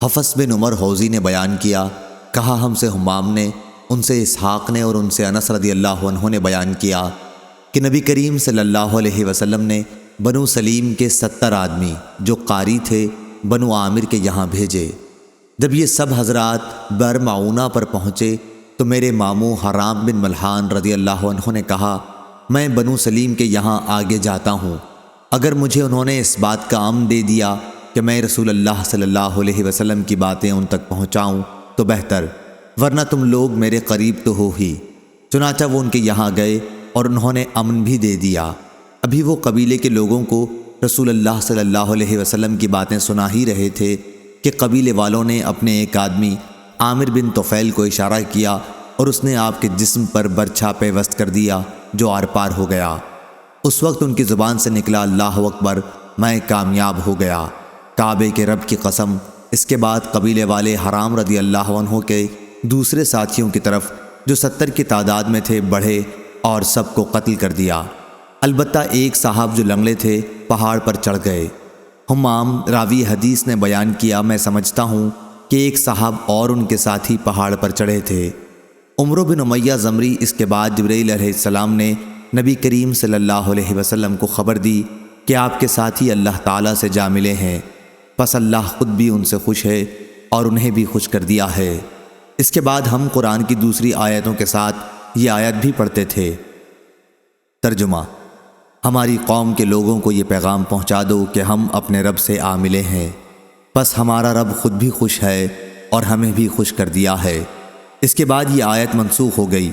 حفص بن عمر حوزی نے بیان کیا، کہا ہم سے حمام نے، ان سے اسحاق نے اور ان سے انس رضی اللہ عنہ نے بیان کیا کہ نبی کریم صلی اللہ علیہ وسلم نے بنو سلیم کے 70 آدمی جو قاری تھے بنو عامر کے یہاں بھیجے۔ جب یہ سب حضرات بر معونہ پر پہنچے تو میرے ماموں حرام بن ملحان رضی اللہ عنہ نے کہا، میں بنو سلیم کے یہاں آگے جاتا ہوں، اگر مجھے انہوں نے اس بات کا امن دے دیا کہ میں رسول اللہ صلی اللہ علیہ وسلم کی باتیں ان تک پہنچاؤں تو بہتر، ورنہ تم لوگ میرے قریب تو ہو ہی۔ چنانچہ وہ ان کے یہاں گئے اور انہوں نے امن بھی دے دیا۔ ابھی وہ قبیلے کے لوگوں کو رسول اللہ صلی اللہ علیہ وسلم کی باتیں سنا ہی رہے تھے کہ قبیلے والوں نے اپنے ایک آدمی عامر بن طفیل کو اشارہ کیا اور اس نے آپ کے جسم پر برچھا پیوست کر دیا جو آر پار ہو گیا۔ اس وقت ان کی زبان سے نکلا اللہ اکبر، میں کامیاب ہو گیا، کعبے کے رب کی قسم۔ اس کے بعد قبیلے والے حرام رضی اللہ عنہ کے دوسرے ساتھیوں کی طرف جو 70 کی تعداد میں تھے بڑھے اور سب کو قتل کر دیا۔ البتہ ایک صاحب جو لنگڑے تھے پہاڑ پر چڑھ گئے۔ حمام راوی حدیث نے بیان کیا، میں سمجھتا ہوں کہ ایک صاحب اور ان کے ساتھی پہاڑ پر چڑھے تھے۔ عمرو بن امیہ زمری اس کے بعد جبرائیل علیہ السلام نے نبی کریم صلی اللہ علیہ وسلم کو خبر دی کہ آپ کے ساتھی اللہ تعالیٰ سے جا ملے ہیں، پس اللہ خود بھی ان سے خوش ہے اور انہیں بھی خوش کر دیا ہے۔ اس کے بعد ہم قرآن کی دوسری آیتوں کے ساتھ یہ آیت بھی پڑھتے تھے۔ ترجمہ: ہماری قوم کے لوگوں کو یہ پیغام پہنچا دو کہ ہم اپنے رب سے آ ملے ہیں، پس ہمارا رب خود بھی خوش ہے اور ہمیں بھی خوش کر دیا ہے۔ اس کے بعد یہ آیت منسوخ ہو گئی۔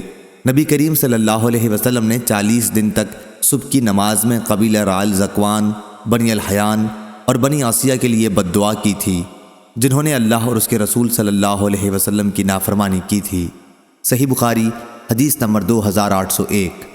نبی کریم صلی اللہ علیہ وسلم نے 40 دن تک صبح کی نماز میں قبیلہ رعل زکوان، بنی الحیان اور بنی عاصیہ کے لیے بد دعا کی تھی، جنہوں نے اللہ اور اس کے رسول صلی اللہ علیہ وسلم کی نافرمانی کی تھی۔ صحیح بخاری حدیث نمبر 2801۔